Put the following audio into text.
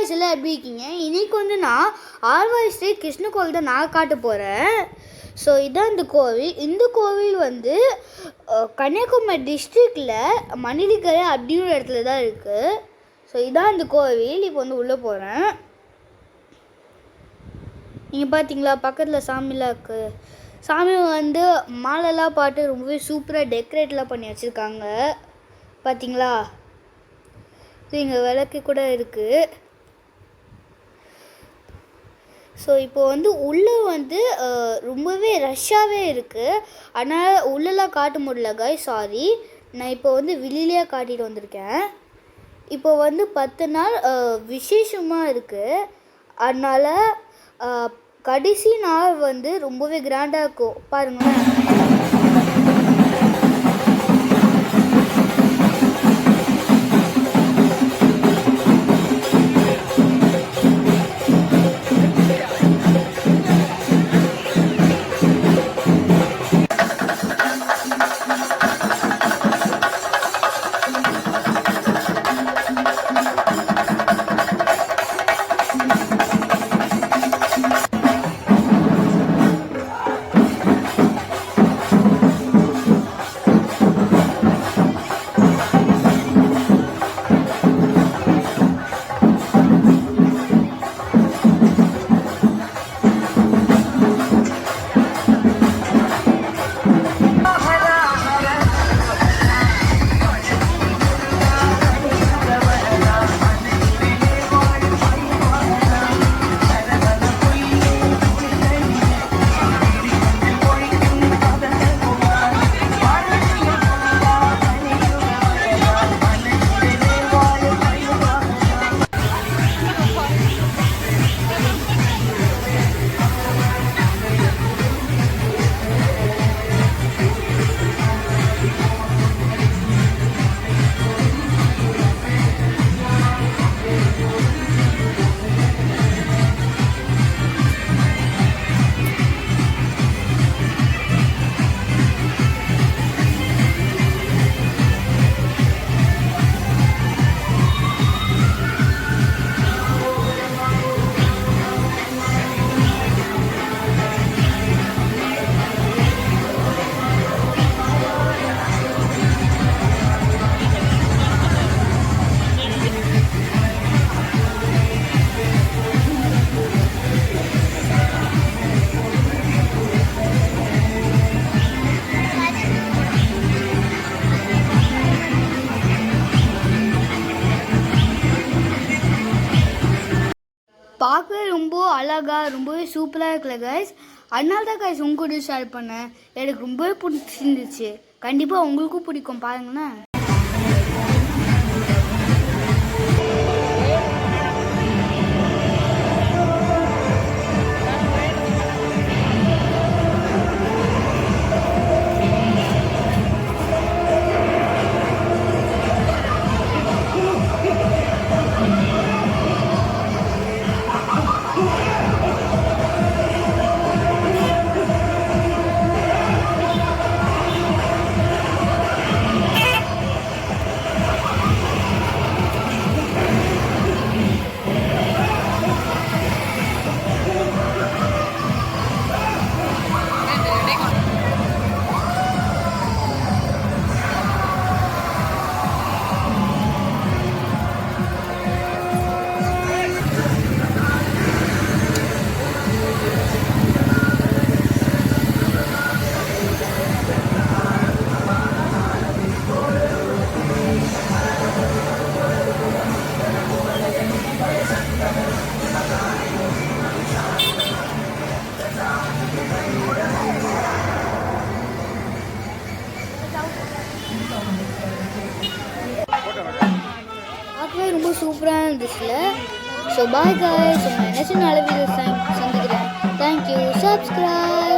Guys எல்லாம் எப்படி இருக்கீங்க? இன்றைக்கி வந்து நான் ஆழ்வார் ஸ்ரீ கிருஷ்ண கோவில் தான் நான் காட்ட போகிறேன். ஸோ இதான் இந்த கோவில் வந்து கன்னியாகுமரி டிஸ்ட்ரிக்டில் மணிலிக்கரை அப்படின்ற இடத்துல தான் இருக்குது. ஸோ இதான் இந்த கோவில். இப்போ வந்து உள்ளே போகிறேன். நீங்கள் பார்த்தீங்களா, பக்கத்தில் சாமிலாம் இருக்குது. சாமி வந்து மாலைலாம் பாட்டு ரொம்பவே சூப்பராக டெக்கரேட்லாம் பண்ணி வச்சுருக்காங்க. பார்த்தீங்களா, இங்கே விளக்கு கூட இருக்குது. ஸோ இப்போ வந்து உள்ளே வந்து ரொம்பவே ரஷ்ஷாகவே இருக்குது. அதனால் உள்ளெல்லாம் காட்ட முடியல காய்ஸ், சாரி. நான் இப்போ வந்து வெளியிலேயே காட்டிட்டு வந்திருக்கேன். இப்போ வந்து 10 நாள் விசேஷமாக இருக்குது. அதனால் கடைசி நாள் வந்து ரொம்பவே கிராண்டாக இருக்கும். பாருங்களேன். பார்க்கவே ரொம்ப அழகாக ரொம்பவே சூப்பராக இருக்குல்ல கைஸ். அதனால தான் கைஸ் உங்க கூட ஷேர் பண்ணேன். எனக்கு ரொம்பவே பிடிச்சிருந்துச்சு. கண்டிப்பாக உங்களுக்கும் பிடிக்கும். பாருங்களேன். பார்க்கவே ரொம்ப சூப்பராக இருந்துச்சுல. So bye guys. நெக்ஸ்ட் நல்ல வீடியோஸ் சந்திக்கிறேன். தேங்க்யூ. சப்ஸ்கிரைப்.